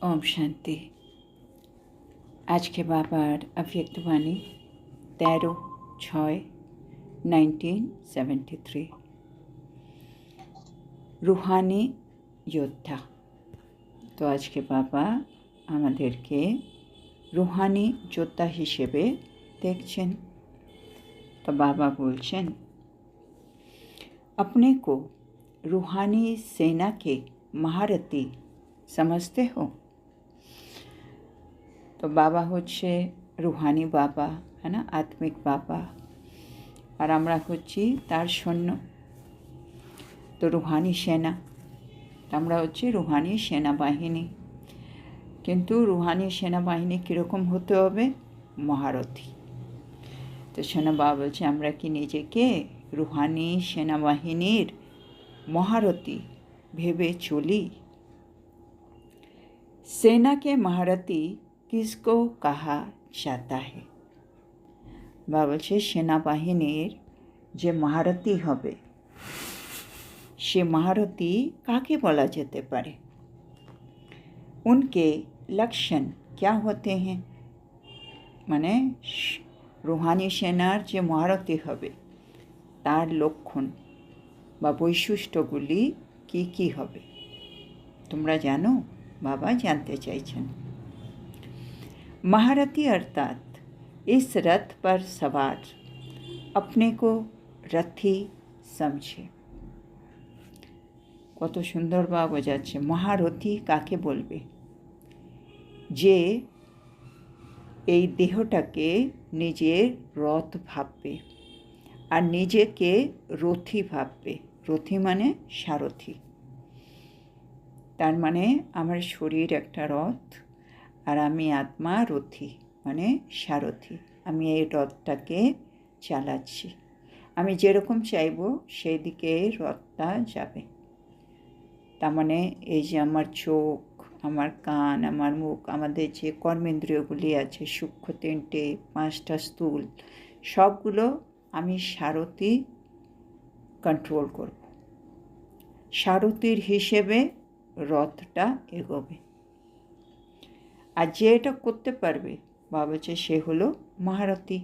ओम शांति। आज के बाबार अव्यक्तवाणी 13/6/1973। रूहानी योद्धा। तो आज के बाबा आमादेरके रूहानी योद्धा हिसेबे देखছেন। तो बाबा बोलছেন, अपने को रूहानी सेना के महारथी समझते हो। तो बाबा होच्छे रूहानी बाबा, है ना, आत्मिक बाबा, और आमरा होच्छी तार सैन्य। तो रूहानी सेना, आमरा होच्छी रूहानी सेना बाहिनी। किन्तु रूहानी सेना बाहिनी किरकम होते होबे? महारथी। तो शोना बाबा बोलছে আমরা কি নিজেকে रूहानी सेना बाहिनीर महारथी भेबे चली? सेना के महारथी किसको कहा जाता है? बाबा बोलছে सेना बाहिनीर जे महारथी होबे से महारथी काके बोला जेते पारे? उनके लक्षण क्या होते हैं? माने रूहानी सेनार जे महारथी होबे तार लक्षण बा वैशिष्ट्यगुली की होबे तोमरा जानो? बाबा जानते चाइछेन। महारथी अर्थात इस रथ पर सवार अपने को रथी समझे। कत सुंदर बाबा बोझाচ্ছে महारथी काके बोलबे? जे এই দেহটাকে নিজের রথ ভাববে আর নিজেকে রথী ভাববে। রথী মানে সারথি। তার মানে আমার শরীর একটা রথ আর আমি আত্মা রথী মানে সারথি। আমি এই রথটাকে চালাচ্ছি। আমি যেরকম চাইব সেই দিকে রথটা যাবে। তার মানে এই যে আমার চোখ, আমার কান, আমার মুখ, আমাদের যে কর্মেন্দ্রিয়গুলি আছে, সূক্ষ্ম 3টে, 5টা স্থূল, সবগুলো আমি সারথি কন্ট্রোল করব। সারথির হিসেবে রথটা এগোবে। আর যে এটা করতে পারবে বাবা বলছে সে হলো महारथी।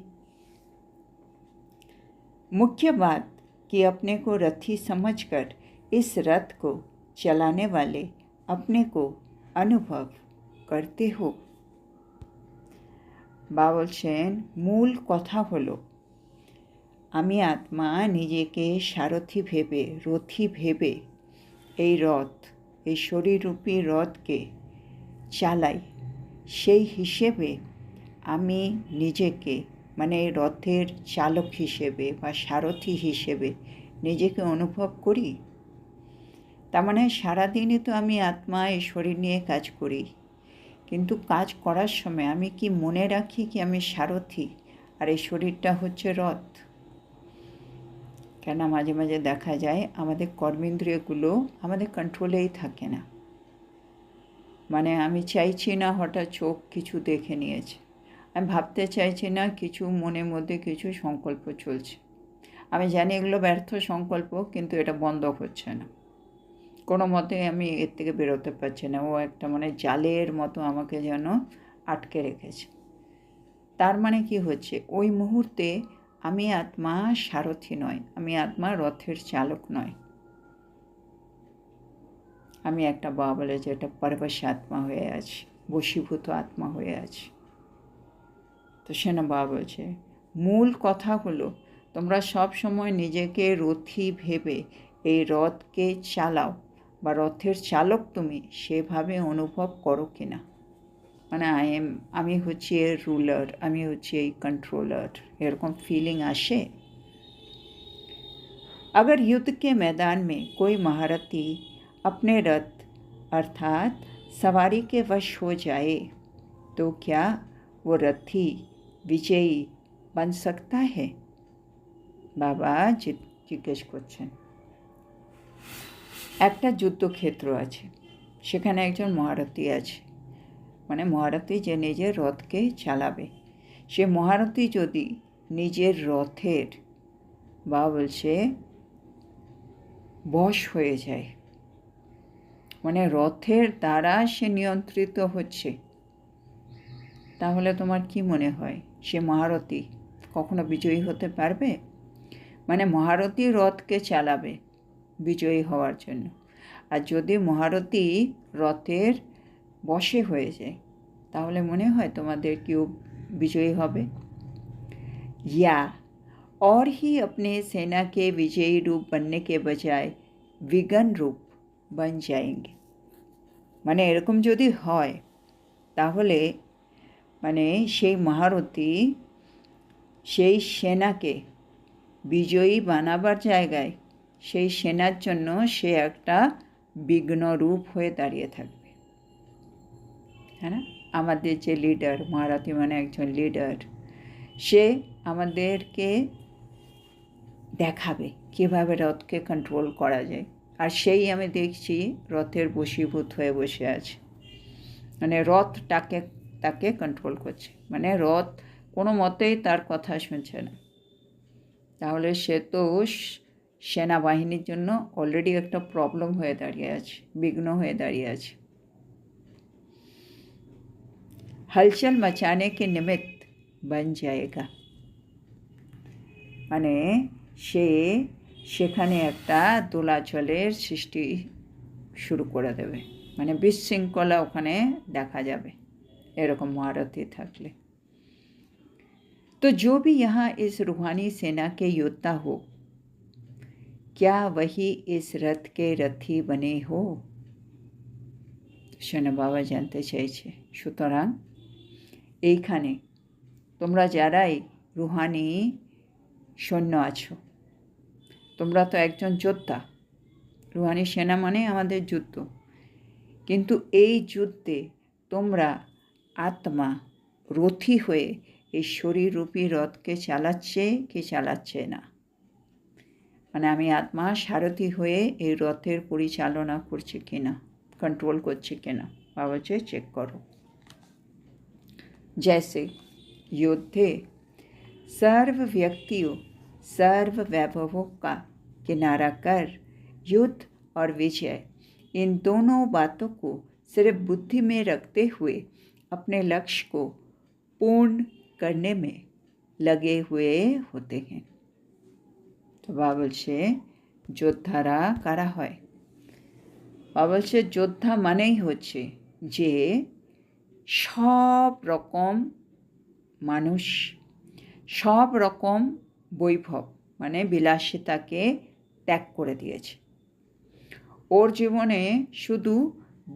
मुख्य बात कि अपने को रथी समझकर इस रथ को चलाने वाले अपने को अनुभव करते हो। बाबा बोलছেন मूल कथा हलो आमी आत्मा निजेके सारथी भेबे रथी भेबे এই রথ, এই শরীররূপী রথকে চালাই। সেই হিসেবে আমি নিজেকে মানে রথের চালক হিসেবে বা সারথি হিসেবে নিজেকে অনুভব করি। তার মানে সারাদিনই তো আমি আত্মা এই শরীর নিয়ে কাজ করি, কিন্তু কাজ করার সময় আমি কি মনে রাখি কি আমি সারথি আর এই শরীরটা হচ্ছে রথ? কেন মাঝে মাঝে দেখা যায় আমাদের কর্মেন্দ্রিয়গুলো আমাদের কন্ট্রোলেই থাকে না। মানে আমি চাইছি না হঠাৎ চোখ কিছু দেখে নিয়েছে, আমি ভাবতে চাইছি না কিছু মনের মধ্যে কিছু সংকল্প চলছে। আমি জানি এগুলো ব্যর্থ সংকল্প, কিন্তু এটা বন্ধ হচ্ছে না। কোনো মতে আমি এর থেকে বেরোতে পারছি না। ও একটা মানে জালের মতো আমাকে যেন আটকে রেখেছে। তার মানে কি হচ্ছে? ওই মুহূর্তে আমি আত্মা সারথি নয়, আমি আত্মা রথের চালক নয়। আমি একটা বাবা বলে যে একটা পরবশ আত্মা হয়ে আছি, বশীভূত আত্মা হয়ে আছি। তো সেনা বাবা বলছে মূল কথা হলো তোমরা সব সময় নিজেকে রথী ভেবে এই রথকে চালাও বা রথের চালক তুমি সেভাবে অনুভব করো কিনা। মানে আমি হচ্ছি এর রুলার, আমি হচ্ছি এই कंट्रोलर, এরকম ফিলিং আসে। अगर युद्ध के मैदान में कोई महारथी अपने रथ अर्थात सवारी के वश हो जाए तो क्या वो रथी विजयी बन सकता है? बाबा জিজ্ঞেস করছেন। একটা যুদ্ধক্ষেত্র আছে, সেখানে একজন মহারথী আছে, মানে মহারথী যে নিজের রথকে চালাবে। সে মহারথী যদি নিজের রথের বা বলছে বশ হয়ে যায় মানে রথের দ্বারা সে নিয়ন্ত্রিত হচ্ছে। তাহলে তোমার কি মনে হয় সে মহারথী কখনো বিজয়ী হতে পারবে? মানে মহারথী রথকে চালাবে বিজয়ী হওয়ার জন্য। আর যদি মহারথী রথের বশে হয়ে যায় তাহলে মনে হয় তোমাদের কেউ বিজয়ী হবে? या और ही अपने सेना के विजयी रूप बनने के बजाय विघन रूप बन जाएंगे। মানে এরকম যদি হয় তাহলে মানে সেই মহারথী সেই সেনাকে বিজয়ী বানাবার জায়গায় সেই সেনার জন্য সে একটা বিঘ্ন রূপ হয়ে দাঁড়িয়ে থাকবে। হ্যাঁ না? আমাদের যে লিডার, মহারথী মানে একজন লিডার, সে আমাদেরকে দেখাবে কীভাবে রথকে কন্ট্রোল করা যায়। আর সেই আমি দেখছি রথের বশীভূত হয়ে বসে আছে, মানে রথটাকে তাকে কন্ট্রোল করছে। মানে রথ কোনো মতেই তার কথা শুনছে না। তাহলে সে তো সেনাবাহিনীর জন্য অলরেডি একটা প্রবলেম হয়ে দাঁড়িয়ে আছে, বিঘ্ন হয়ে দাঁড়িয়ে আছে। हलचल मचाने के निमित्त बन जाएगा। মানে সে সেখানে একটা দোলাচলের সৃষ্টি শুরু করে দেবে, মানে বিশৃঙ্খলা ওখানে দেখা যাবে এরকম মহারথী থাকলে। तो जो भी यहाँ इस रूहानी सेना के योद्धा हो, क्या वही इस रथ के रथी बने हो? শোনো বাবা জানতে চাইছে। সুতরাং এইখানে তোমরা যারাই রুহানি সৈন্য আছো, তোমরা তো একজন যোদ্ধা। রুহানি সেনা মানে আমাদের যুদ্ধ, কিন্তু এই যুদ্ধে তোমরা আত্মা রথী হয়ে এই শরীররূপী রথকে চালাচ্ছে কি চালাচ্ছে না। মানে আমি আত্মা সারথী হয়ে এই রথের পরিচালনা করছি কিনা, कंट्रोल করছে কিনা। বাবা চেক করো। जैसे योद्धे सर्व व्यक्तियों सर्व वैभवों का किनारा कर युद्ध और विजय इन दोनों बातों को सिर्फ बुद्धि में रखते हुए अपने लक्ष्य को पूर्ण करने में लगे हुए होते हैं। तो बाबा বলছে যোদ্ধারা কারা হয়? বাবা বলছে যোদ্ধা মানেই হচ্ছে যে সব রকম মানুষ, সব রকম বৈভব মানে বিলাসিতাকে ত্যাগ করে দিয়েছে। ওর জীবনে শুধু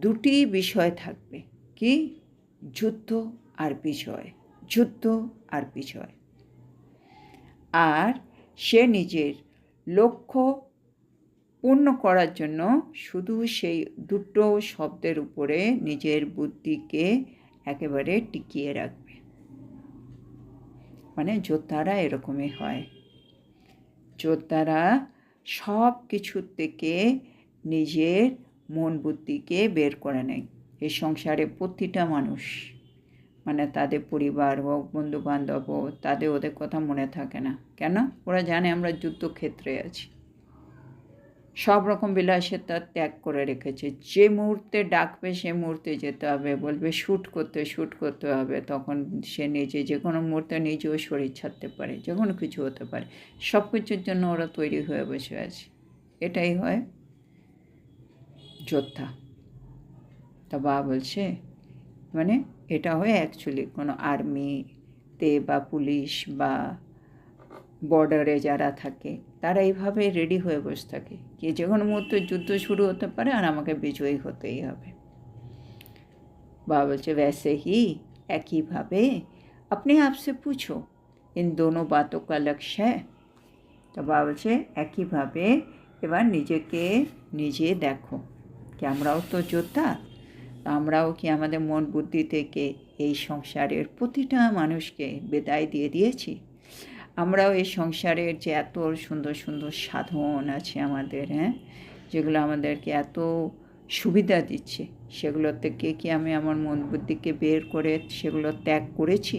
দুটি বিষয় থাকবে, কি? যুদ্ধ আর বিজয়, যুদ্ধ আর বিজয়। আর সে নিজের লক্ষ্য পূর্ণ করার জন্য শুধু সেই দুটো শব্দের উপরে নিজের বুদ্ধিকে একেবারে টিকিয়ে রাখবে। মানে যোদ্ধারা এরকমই হয়। যোদ্ধারা সব কিছুর থেকে নিজের মন বুদ্ধিকে বের করে নেয়। এই সংসারে প্রতিটা মানুষ, মানে তাদের পরিবার হোক, বন্ধুবান্ধব হোক, তাদের ওদের কথা মনে থাকে না। কেন? ওরা জানে আমরা যুদ্ধক্ষেত্রে আছি। সব রকম বিলাসিতা ত্যাগ করে রেখেছে। যে মুহূর্তে ডাকবে সে মুহূর্তে যেতে হবে, বলবে শ্যুট করতে হবে, তখন সে নিজে যে কোনো মুহূর্তে নিজেও শরীর ছাড়তে পারে, যে কোনো কিছু হতে পারে। সব কিছুর জন্য ওরা তৈরি হয়ে বসে আছে। এটাই হয় যোদ্ধা। তা বাবা বলছে মানে এটা হয় অ্যাকচুয়ালি কোনো আর্মিতে বা পুলিশ বা বর্ডারে যারা থাকে তারা এইভাবে রেডি হয়ে বসে থাকে कि যে কোনো মুহূর্তে যুদ্ধ শুরু হতে পারে আর আমাকে বিজয়ী হতেই হবে। বাবা বলছে वैसे ही एक ही भावे अपने आप से पूछो इन दोनों बातों का लक्ष्य है। তো বাবা বলছে একইভাবে এবার নিজেকে নিজে দেখো কি আমরাও তো যোদ্ধা, আমরাও কি আমাদের মন বুদ্ধি থেকে এই সংসারের প্রতিটা মানুষকে বিদায় দিয়ে দিয়েছি? আমরাও এই সংসারের যে এত সুন্দর সুন্দর সাধন আছে আমাদের, যেগুলো আমাদেরকে এত সুবিধা দিচ্ছে, সেগুলো থেকে কি আমি আমার মন বুদ্ধিকে বের করে সেগুলো ত্যাগ করেছি?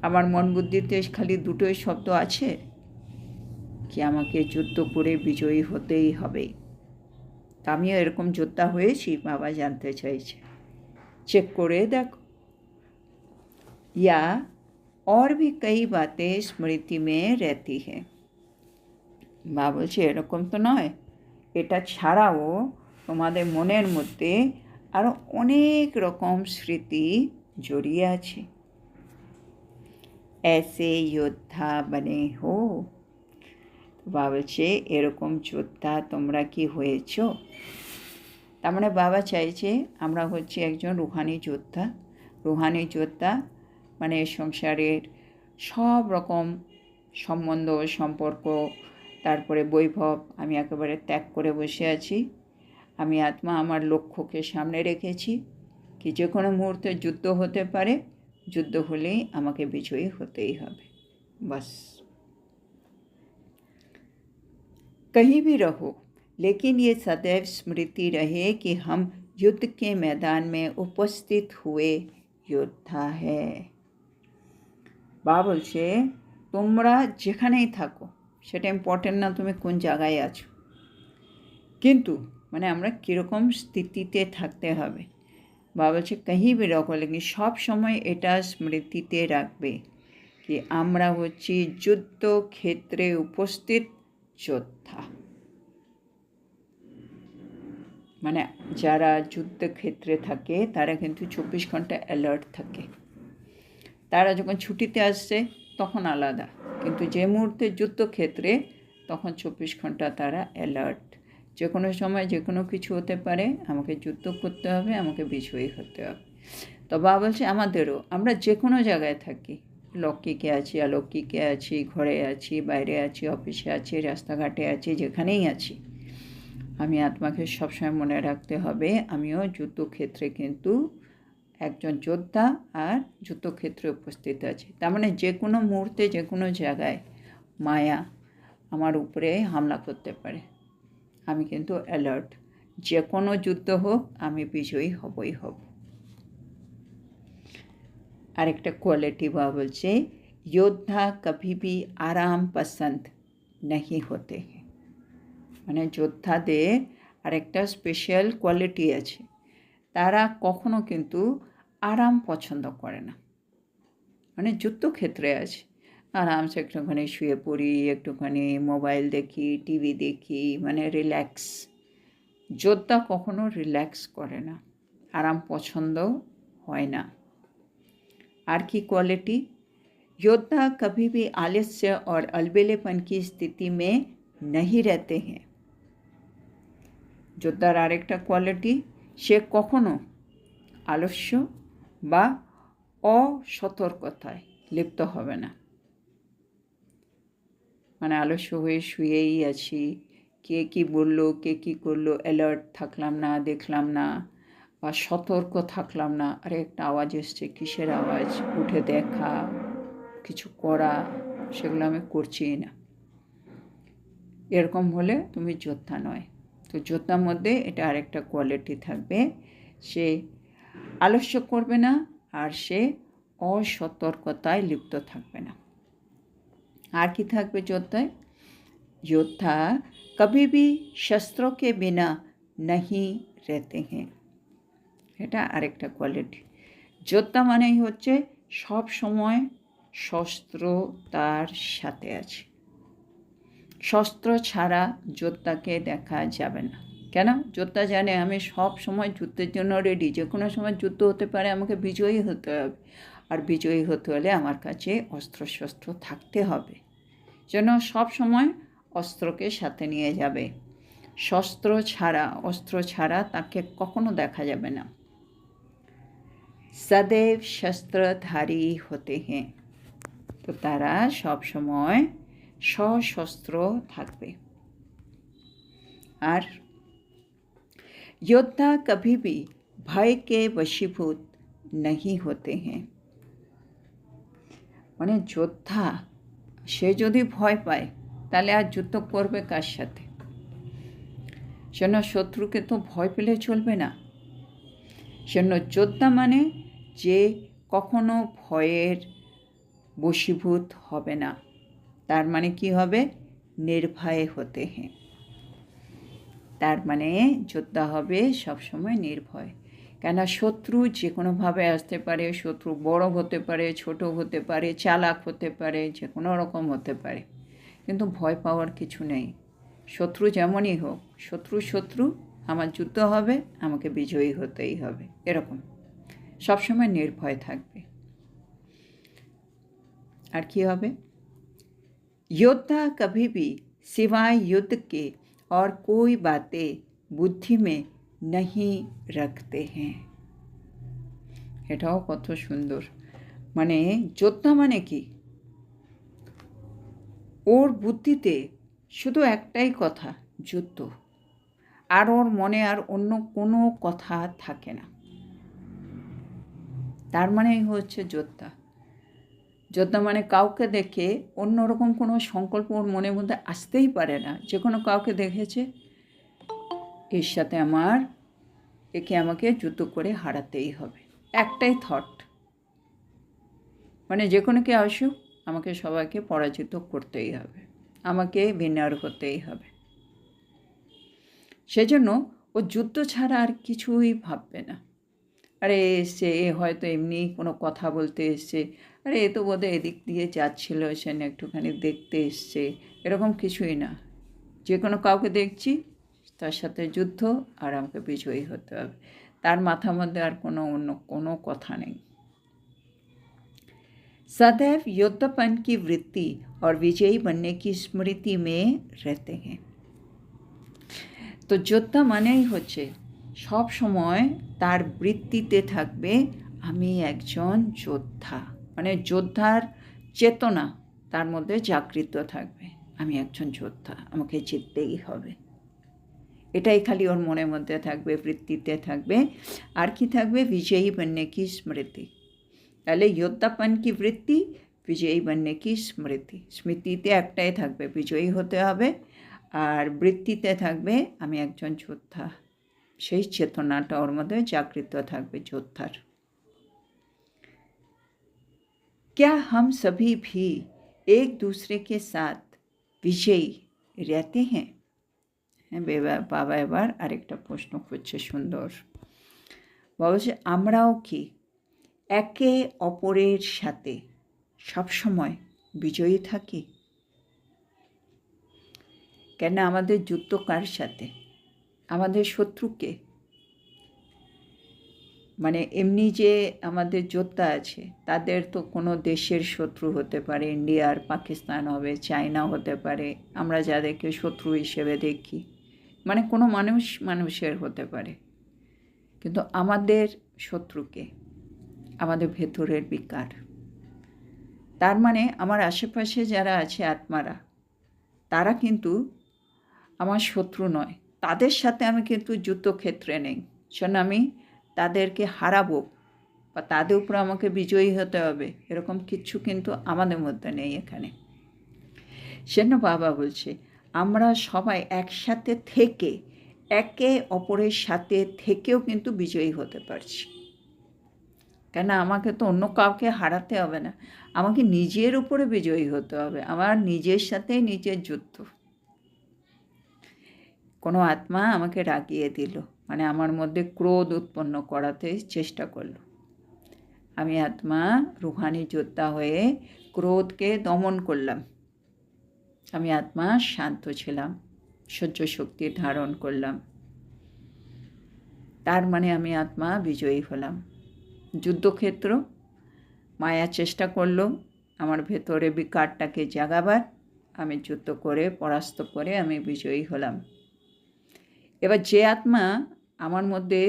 আমার মন বুদ্ধিতে খালি দুটোই শব্দ আছে কি আমাকে যুদ্ধ করে বিজয়ী হতেই হবে। আমিও এরকম যোদ্ধা হয়েছি, বাবা জানতে চাইছে। চেক করে দেখো। या और भी कई बातें स्मृति में रहती है। মা বলছে এরকম তো নয়, এটা ছাড়াও তোমাদের মনের মধ্যে আরও অনেক রকম স্মৃতি জড়িয়ে আছে। ऐसे योद्धा बने हो। বাবা বলছে এরকম যোদ্ধা তোমরা কি হয়েছ? তার মানে বাবা চাইছে আমরা হচ্ছে একজন রুহানি যোদ্ধা। রুহানি যোদ্ধা মানে সংসারের সব রকম সম্বন্ধ সম্পর্ক, তারপরে বৈভব আমি একেবারে ত্যাগ করে বসে আছি। আমি আত্মা আমার লক্ষ্যকে সামনে রেখেছি कि যে কোনো মুহূর্তে যুদ্ধ হতে পারে, যুদ্ধ হলেই আমাকে বিজয়ী হতেই হবে। बस कहीं भी रहो, लेकिन ये सदैव स्मृति रहे कि हम युद्ध के मैदान में उपस्थित हुए योद्धा है। বাবা বলছে তোমরা যেখানেই থাকো, সেটা ইম্পর্টেন্ট না তুমি কোন জায়গায় আছো, কিন্তু মানে আমরা কীরকম স্থিতিতে থাকতে হবে। বাবা বলছে कहीं भी रहो, लेकिन সব সময় এটা স্মৃতিতে রাখবে कि আমরা হচ্ছি যুদ্ধক্ষেত্রে উপস্থিত যোদ্ধা। মানে যারা যুদ্ধক্ষেত্রে থাকে তারা কিন্তু 24 ঘন্টা অ্যালার্ট থাকে। তারা যখন ছুটিতে আসছে তখন আলাদা, কিন্তু যে মুহূর্তে যুদ্ধক্ষেত্রে তখন 24 ঘন্টা তারা অ্যালার্ট। যে কোনো সময় যে কোনো কিছু হতে পারে, আমাকে যুদ্ধ করতে হবে, আমাকে বিজয়ী হতে হবে। তো বাবা বলছে আমাদেরও, আমরা যে কোনো জায়গায় থাকি, লৌকিকে আছি, অলৌকিকে আছি, ঘরে আছি, বাইরে আছি, অফিসে আছি, রাস্তাঘাটে আছি, যেখানেই আছি, আমি আত্মাকে সবসময় মনে রাখতে হবে আমিও যুদ্ধক্ষেত্রে কিন্তু একজন যোদ্ধা আর যুদ্ধক্ষেত্রে উপস্থিত আছি। তার মানে যে কোনো মুহূর্তে যে কোনো জায়গায় মায়া আমার উপরে হামলা করতে পারে, আমি কিন্তু অ্যালার্ট। যে কোনো যুদ্ধ হোক আমি বিজয়ী হবই হব। আরেকটা কোয়ালিটি বাবা বলছে योद्धा कभी भी आराम पसंद नहीं होते हैं। মানে যোদ্ধাদের আরেকটা স্পেশাল কোয়ালিটি আছে, তারা কখনো কিন্তু আরাম পছন্দ করে না। মানে যুদ্ধক্ষেত্রে আছে, আরামসে একটুখানি শুয়ে পড়ি, একটুখানি মোবাইল দেখি, টিভি দেখি, মানে রিল্যাক্স। যোদ্ধা কখনো রিল্যাক্স করে না, আরাম পছন্দ হয় না। আর কি কোয়ালিটি? योद्धा कभी भी आलस्य और अलबेलेपन की स्थिति में नहीं रहते हैं। যোদ্ধার আরেকটা কোয়ালিটি, সে কখনো আলস্য বা অসতর্কতায় লিপ্ত হবে না। মানে আলস্য হয়ে শুয়েই আছি, কে কী বললো, কে কী করলো, অ্যালার্ট থাকলাম না, দেখলাম না, বা সতর্ক থাকলাম না, আরে একটা আওয়াজ এসছে, কিসের আওয়াজ, উঠে দেখা, কিছু করা, সেগুলো আমি করছি না। এরকম হলে তুমি যোদ্ধা নয়। তো যোদ্ধার মধ্যে এটা আরেকটা কোয়ালিটি থাকবে, সে আলস্য করবে না আর সে অসতর্কতায় লিপ্ত থাকবে না। আর কি থাকবে যোদ্ধায়? योद्धा कभी भी शस्त्रों के बिना नहीं रहते हैं। এটা আরেকটা কোয়ালিটি। যোদ্ধা মানেই হচ্ছে সব সময় শস্ত্র তার সাথে আছে। শস্ত্র ছাড়া যোদ্ধাকে দেখা যাবে না। কেন? যোদ্ধা জানে আমি সব সময় যুদ্ধের জন্য রেডি, যে কোনো সময় যুদ্ধ হতে পারে, আমাকে বিজয়ী হতে হবে। আর বিজয়ী হতে হলে আমার কাছে অস্ত্রশস্ত্র থাকতে হবে, যেন সব সময় অস্ত্রকে সাথে নিয়ে যাবে। অস্ত্র ছাড়া তাকে কখনো দেখা যাবে না। সदैव শস্ত্রধারী হতে হ্যাঁ, তো তারা সব সময় সশস্ত্র থাকবে। আর योद्धा कभी भी भय के वशीभूत नहीं होते हैं। মানে যোদ্ধা সে যদি ভয় পায় তাহলে আর যুদ্ধ করবে কার সাথে? সেজন্য শত্রুকে তো ভয় পেলে চলবে না। সেজন্য যোদ্ধা মানে যে কখনো ভয়ের বশীভূত হবে না। তার মানে কি হবে? নির্ভয় হতে হ্যাঁ। তার মানে যোদ্ধা হবে সবসময় নির্ভয়। কেননা শত্রু যে কোনোভাবে আসতে পারে, শত্রু বড় হতে পারে, ছোট হতে পারে, চালাক হতে পারে, যে কোনো রকম হতে পারে, কিন্তু ভয় পাওয়ার কিছু নেই। শত্রু যেমনই হোক, শত্রু আমার যুদ্ধ হবে, আমাকে বিজয়ী হতেই হবে, এরকম সবসময় নির্ভয় থাকবে। আর কি হবে? योद्धा कभी भी सिवाय युद्ध के और कोई बातें बुद्धि में नहीं रखते हैं। এটাও কত সুন্দর। মানে যোদ্ধা মানে কি, ওর বুদ্ধিতে শুধু একটাই কথা, যুদ্ধ, আর ওর মনে আর অন্য কোনো কথা থাকে না। তার মানেই হচ্ছে যোদ্ধা। যোদ্ধা মানে কাউকে দেখে অন্যরকম কোনো সংকল্প ওর মনের মধ্যে আসতেই পারে না। যে কোনো কাউকে দেখেছে, এর সাথে একে আমাকে যুদ্ধ করে হারাতেই হবে, একটাই থট। মানে যে কোনো কে আসুক, আমাকে সবাইকে পরাজিত করতেই হবে, আমাকে ভিন্নার হতেই হবে। সেজন্য ও যুদ্ধ ছাড়া আর কিছুই ভাববে না। আরে এসছে, এ হয়তো এমনি কোনো কথা বলতে এসছে, আরে এ তো বোধহয় এদিক দিয়ে যাচ্ছিল, সে একটুখানি দেখতে এসছে, এরকম কিছুই না। যে কোনো কাউকে দেখছি, তার সাথে যুদ্ধ, আর আমাকে বিজয়ী হতে হবে। তার মাথার মধ্যে আর অন্য কোনো কথা নেই। सदैव योद्धापन की वृत्ति और विजयी बनने की स्मृति में रहते हैं। তো যোদ্ধা মানেই হচ্ছে সব সময় তার বৃত্তিতে থাকবে আমি একজন যোদ্ধা, মানে যোদ্ধার চেতনা তার মধ্যে জাগৃত থাকবে, আমি একজন যোদ্ধা, আমাকে জিততেই হবে, এটাই খালি ওর মনের মধ্যে থাকবে, বৃত্তিতে থাকবে। আর কি থাকবে? বিজয়ী बनने की স্মৃতি। তাহলে যোদ্ধাপন কি বৃত্তি, বিজয়ী बनने की স্মৃতি। স্মৃতিতে একটাই থাকবে, বিজয়ী হতে হবে, আর বৃত্তিতে থাকবে আমি একজন যোদ্ধা, সেই চেতনাটা ওর মধ্যে জাগৃত থাকবে যোদ্ধার। क्या हम सभी भी एक दूसरे के साथ विजयी रहते हैं? বাবা এবার আরেকটা প্রশ্ন করছে সুন্দর। বাবা বলছে আমরাও কি একে অপরের সাথে সবসময় বিজয়ী থাকি? কেন আমাদের যুদ্ধ কার সাথে? আমাদের শত্রুকে। মানে এমনি যে আমাদের যোদ্ধা আছে, তাদের তো কোনো দেশের শত্রু হতে পারে, ইন্ডিয়ার, পাকিস্তান হবে, চায়না হতে পারে, আমরা যাদেরকে শত্রু হিসেবে দেখি, মানে কোনো মানুষের হতে পারে। কিন্তু আমাদের শত্রুকে, আমাদের ভেতরের বিকার। তার মানে আমার আশেপাশে যারা আছে আত্মারা, তারা কিন্তু আমার শত্রু নয়, তাদের সাথে আমি কিন্তু যুদ্ধক্ষেত্রে নেই, সেজন্য আমি তাদেরকে হারাবো বা তাদের উপর আমাকে বিজয়ী হতে হবে, এরকম কিচ্ছু কিন্তু আমাদের মধ্যে নেই এখানে। সেজন্য বাবা বলছে আমরা সবাই একসাথে থেকে, একে অপরের সাথে থেকেও কিন্তু বিজয়ী হতে পারছি। কেন আমাকে তো অন্য কাউকে হারাতে হবে না, আমাকে নিজের উপরে বিজয়ী হতে হবে, আমার নিজের সাথেই নিজের যুদ্ধ। কোনো আত্মা আমাকে রাগিয়ে দিল, মানে আমার মধ্যে ক্রোধ উৎপন্ন করাতে চেষ্টা করলো, আমি আত্মা রুহানি যোদ্ধা হয়ে ক্রোধকে দমন করলাম, আমি আত্মা শান্ত ছিলাম, সহ্য শক্তি ধারণ করলাম, তার মানে আমি আত্মা বিজয়ী হলাম। যুদ্ধক্ষেত্র মায়া চেষ্টা করলো আমার ভেতরে বিকারটাকে জাগাবার, আমি যুদ্ধ করে পরাস্ত করে আমি বিজয়ী হলাম। এবার যে আত্মা আমার মধ্যে,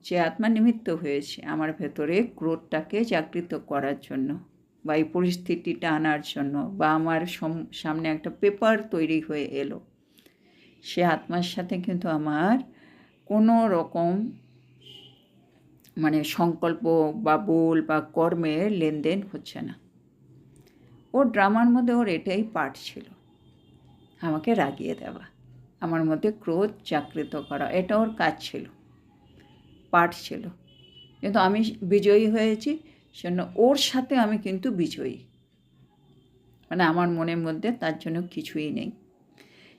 যে আত্মা নিমিত্ত হয়েছে আমার ভেতরে ক্রোধটাকে জাগৃত করার জন্য, বা এই পরিস্থিতিটা আনার জন্য, বা আমার সামনে একটা পেপার তৈরি হয়ে এলো, সে আত্মার সাথে কিন্তু আমার কোনো রকম মানে সংকল্প বা বল বা কর্মের লেনদেন হচ্ছে না। ওর ড্রামার মধ্যে ওর এটাই পার্ট ছিল, আমাকে রাগিয়ে দেওয়া, আমার মধ্যে ক্রোধ জাগৃত করা, এটা ওর কাজ ছিল, পার্ট ছিল। কিন্তু আমি বিজয়ী হয়েছি, সেজন্য ওর সাথে আমি কিন্তু বিজয়ী, মানে আমার মনের মধ্যে তার জন্য কিছুই নেই।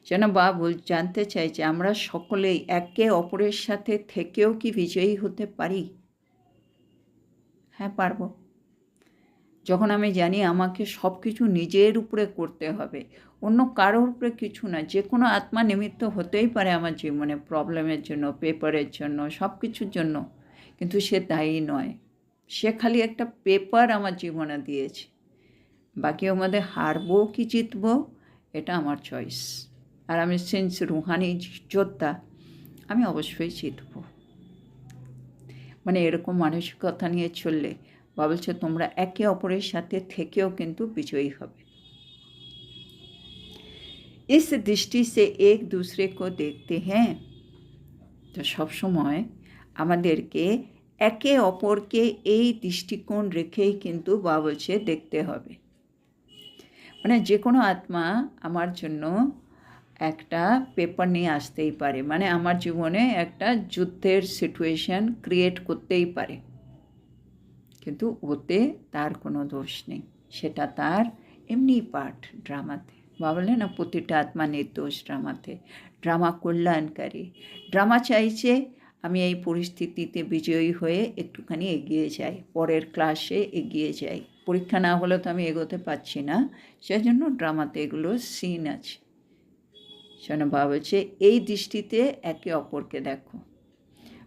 যেন বাবা জানতে চাইছে আমরা সকলেই একে অপরের সাথে থেকেও কি বিজয়ী হতে পারি? হ্যাঁ, পারবো। যখন আমি জানি আমাকে সব কিছু নিজের উপরে করতে হবে, অন্য কারোর উপরে কিছু না। যে কোনো আত্মা নিমিত্ত হতেই পারে আমার জীবনে, প্রবলেমের জন্য, পেপারের জন্য, সব কিছুর জন্য, কিন্তু সে দায়ী নয়। সে খালি একটা পেপার আমার জীবনে দিয়েছে, বাকি ওর মধ্যে হারবো কি জিতবো এটা আমার চয়েস। আর আমি সিন্স রুহানি যোদ্ধা, আমি অবশ্যই জিতবো। মানে এরকম মানসিকতা নিয়ে চললে বাবা বলছে তোমরা একে অপরের সাথে থেকেও কিন্তু বিজয়ী হবে। इस दृष्टि से एक दूसरे को देखते हैं। তো সবসময় আমাদেরকে একে অপরকে এই দৃষ্টিকোণ রেখেই কিন্তু বাবা বলছে দেখতে হবে। মানে যে কোনো আত্মা আমার জন্য একটা পেপার নিয়ে আসতেই পারে, মানে আমার জীবনে একটা যুদ্ধের সিচুয়েশান ক্রিয়েট করতেই পারে, কিন্তু ওতে তার কোনো দোষ নেই, সেটা তার এমনি পার্ট ড্রামাতে। বাবা বলে না প্রতিটা আত্মা নির্দোষ ড্রামাতে, ড্রামা কল্যাণকারী। ড্রামা চাইছে আমি এই পরিস্থিতিতে বিজয়ী হয়ে একটুখানি এগিয়ে যাই, পরের ক্লাসে এগিয়ে যাই, পরীক্ষা না হলে তো আমি এগোতে পারছি না, সেজন্য ড্রামাতে এগুলো সিন আছে। শোনো বাবা বলছে এই দৃষ্টিতে একে অপরকে দেখো।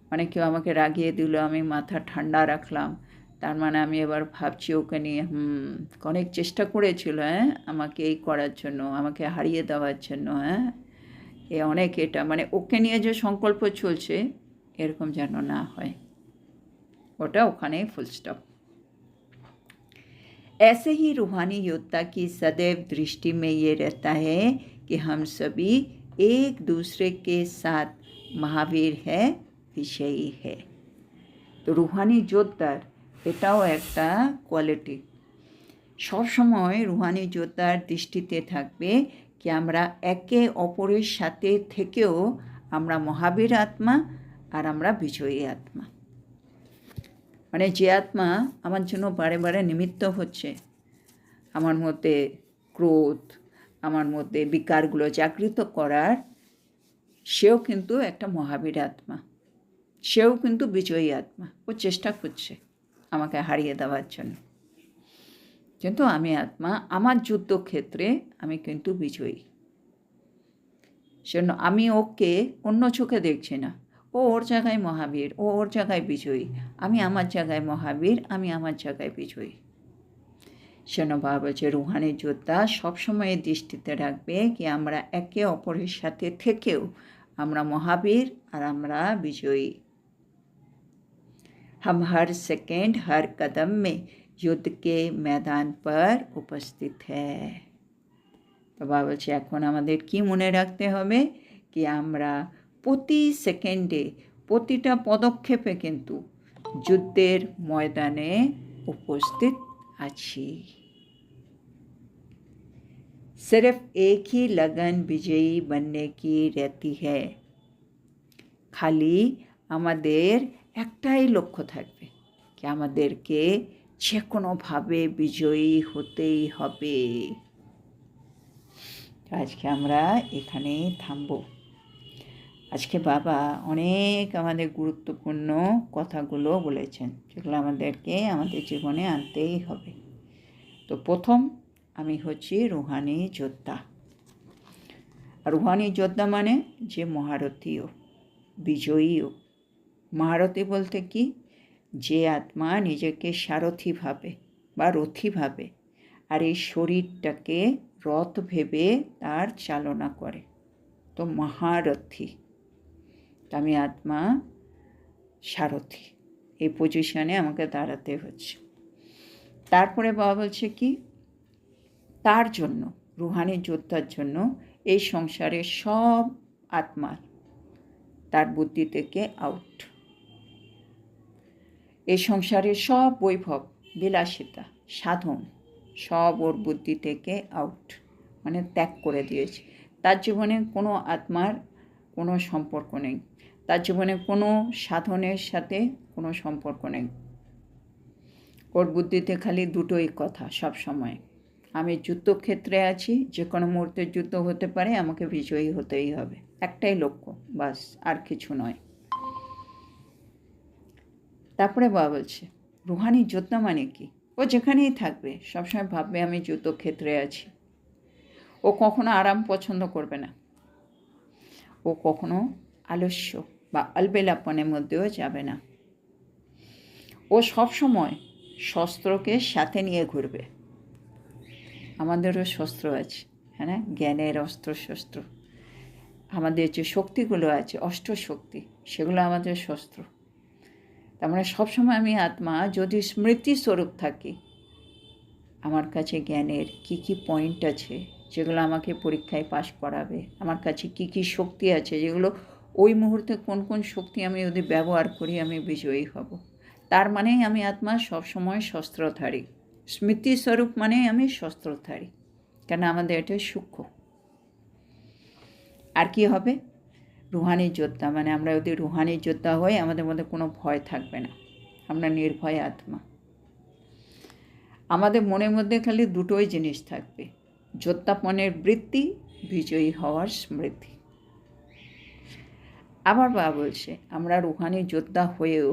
মানে কেউ আমাকে রাগিয়ে দিল, আমি মাথা ঠান্ডা রাখলাম, তার মানে আমি এবার ভাবছি ওকে নিয়ে অনেক চেষ্টা করেছিল আমাকে এই করার জন্য, আমাকে হারিয়ে দেওয়ার জন্য, এ অনেক এটা, মানে ওকে নিয়ে যে সংকল্প চলছে এরকম যেন না হয়, ওটা ওখানেই ফুল স্টপ। ऐसे ही रूहानी योद्धा की सदैव दृष्टि में ये रहता है कि हम सभी एक दूसरे के साथ महावीर है, विषयी है। তো রুহানি যোদ্ধার এটাও একটা কোয়ালিটি, সবসময় রুহানি যোদ্ধার দৃষ্টিতে থাকবে কি আমরা একে অপরের সাথে থেকেও আমরা মহাবীর আত্মা আর আমরা বিজয়ী আত্মা। মানে যে আত্মা আমার জন্য বারে বারে নিমিত্ত হচ্ছে, আমার মধ্যে ক্রোধ, আমার মধ্যে বিকারগুলো জাগৃত করার, সেও কিন্তু একটা মহাবীর আত্মা, সেও কিন্তু বিজয়ী আত্মা। ও চেষ্টা করছে আমাকে হারিয়ে দেওয়ার জন্য, কিন্তু আমি আত্মা, আমার যুদ্ধক্ষেত্রে আমি কিন্তু বিজয়ী। সেজন্য আমি ওকে অন্য চোখে দেখছি না, ও ওর জায়গায় মহাবীর, ও ওর জায়গায় বিজয়ী, আমি আমার জায়গায় মহাবীর, আমি আমার জায়গায় বিজয়ী। সেজন্য বাবা বলছে রুহানি যোদ্ধা সবসময় দৃষ্টিতে রাখবে কি আমরা একে অপরের সাথে থেকেও আমরা মহাবীর আর আমরা বিজয়ী। हम हर सेकेंड हर कदम में युद्ध के मैदान पर उपस्थित है। তো বাবা বলছে এখন আমাদের কি মনে রাখতে হবে কি আমরা প্রতি সেকেন্ডে প্রতিটা পদক্ষেপে কিন্তু যুদ্ধের ময়দানে উপস্থিত আছি। सिर्फ एक ही लगन विजयी बनने की रहती है। খালি আমাদের একটাই লক্ষ্য থাকবে কি আমাদেরকে যে কোনোভাবে বিজয়ী হতেই হবে। আজকে আমরা এখানেই থামবো। আজকে বাবা অনেক আমাদের গুরুত্বপূর্ণ কথাগুলো বলেছেন, যেগুলো আমাদেরকে আমাদের জীবনে আনতেই হবে। তো প্রথম আমি হচ্ছি রুহানি যোদ্ধা। রুহানি যোদ্ধা মানে যে মহারথীও, বিজয়ীও। মহারথী বলতে কি, যে আত্মা নিজেকে সারথি ভাবে বা রথী ভাবে, আর এই শরীরটাকে রথ ভেবে তার চালনা করে, তো মহারথী। আমি আত্মা সারথি, এই পজিশনে আমাকে দাঁড়াতে হচ্ছে। তারপরে বাবা বলছে কি, তার জন্য রুহানি যোদ্ধার জন্য এই সংসারের সব আত্মার তার বুদ্ধি থেকে আউট। এই সংসারের সব বৈভব, বিলাসিতা, সাধন সব ওর বুদ্ধি থেকে আউট, মানে ত্যাগ করে দিয়েছে। তার জীবনে কোনো আত্মার কোনো সম্পর্ক নেই, তার জীবনে কোনো সাধনের সাথে কোনো সম্পর্ক নেই। ওর বুদ্ধিতে খালি দুটোই কথা সব সময়, আমি যুদ্ধক্ষেত্রে আছি, যে কোনো মুহূর্তে যুদ্ধ হতে পারে, আমাকে বিজয়ী হতেই হবে, একটাই লক্ষ্য, বাস, আর কিছু নয়। তারপরে বাবা বলছে রুহানি যোদ্ধা মানে কি? ও যেখানেই থাকবে সবসময় ভাববে আমি যুদ্ধক্ষেত্রে আছি। ও কখনো আরাম পছন্দ করবে না, ও কখনো আলস্য বা আলবেলাপনের মধ্যেও যাবে না। ও সবসময় শস্ত্রকে সাথে নিয়ে ঘুরবে। আমাদেরও শস্ত্র আছে, হ্যাঁ না, জ্ঞানের অস্ত্র শস্ত্র। আমাদের যে শক্তিগুলো আছে, অষ্টশক্তি, সেগুলো আমাদের শস্ত্র। তার মানে সবসময় আমি আত্মা যদি স্মৃতিস্বরূপ থাকি, আমার কাছে জ্ঞানের কি কি পয়েন্ট আছে যেগুলো আমাকে পরীক্ষায় পাশ করাবে, আমার কাছে কি কি শক্তি আছে যেগুলো ওই মুহূর্তে কোন কোন শক্তি আমি যদি ব্যবহার করি আমি বিজয়ী হব, তার মানেই আমি আত্মা সবসময় শস্ত্রধারী। স্মৃতিস্বরূপ মানেই আমি শস্ত্রধারী, কেন আমাদের এটা সূক্ষ্ম। আর কি হবে? রুহানি যোদ্ধা, মানে আমরা যদি রুহানি যোদ্ধা হই আমাদের মধ্যে কোনো ভয় থাকবে না, আমরা নির্ভয় আত্মা। আমাদের মনের মধ্যে খালি দুটোই জিনিস থাকবে, যোদ্ধাপনের বৃত্তি, বিজয়ী হওয়ার স্মৃতি। আবার বাবা বলছে আমরা রুহানি যোদ্ধা হয়েও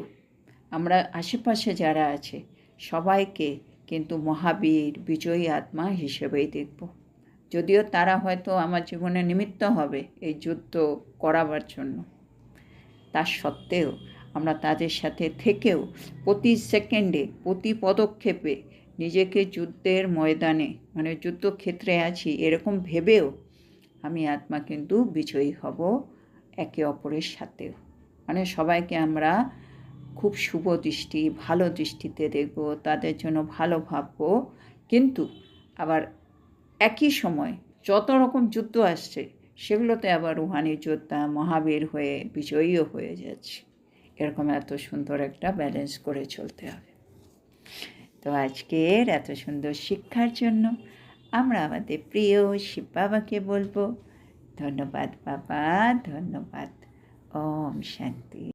আমরা আশেপাশে যারা আছে সবাইকে কিন্তু মহাবীর, বিজয়ী আত্মা হিসেবেই দেখব। যদিও তারা হয়তো আমার জীবনে নিমিত্ত হবে এই যুদ্ধ করাবার জন্য, তা সত্ত্বেও আমরা তাদের সাথে থেকেও প্রতি সেকেন্ডে, প্রতি পদক্ষেপে নিজেকে যুদ্ধের ময়দানে, মানে যুদ্ধক্ষেত্রে আছি এরকম ভেবেও আমি আত্মা কিন্তু বিজয়ী হব একে অপরের সাথেও। মানে সবাইকে আমরা খুব শুভ দৃষ্টি, ভালো দৃষ্টিতে দেখব, তাদের জন্য ভালো ভাববো, কিন্তু আবার একই সময় যত রকম যুদ্ধ আসছে সেগুলোতে আবার রুহানি যোদ্ধা, মহাবীর হয়ে বিজয়ীও হয়ে যাচ্ছে। এরকম এত সুন্দর একটা ব্যালেন্স করে চলতে হবে। তো আজকের এত সুন্দর শিক্ষার জন্য আমরা আমাদের প্রিয় শিব বাবাকে বলবো ধন্যবাদ বাবা, ধন্যবাদ। ওম শান্তি।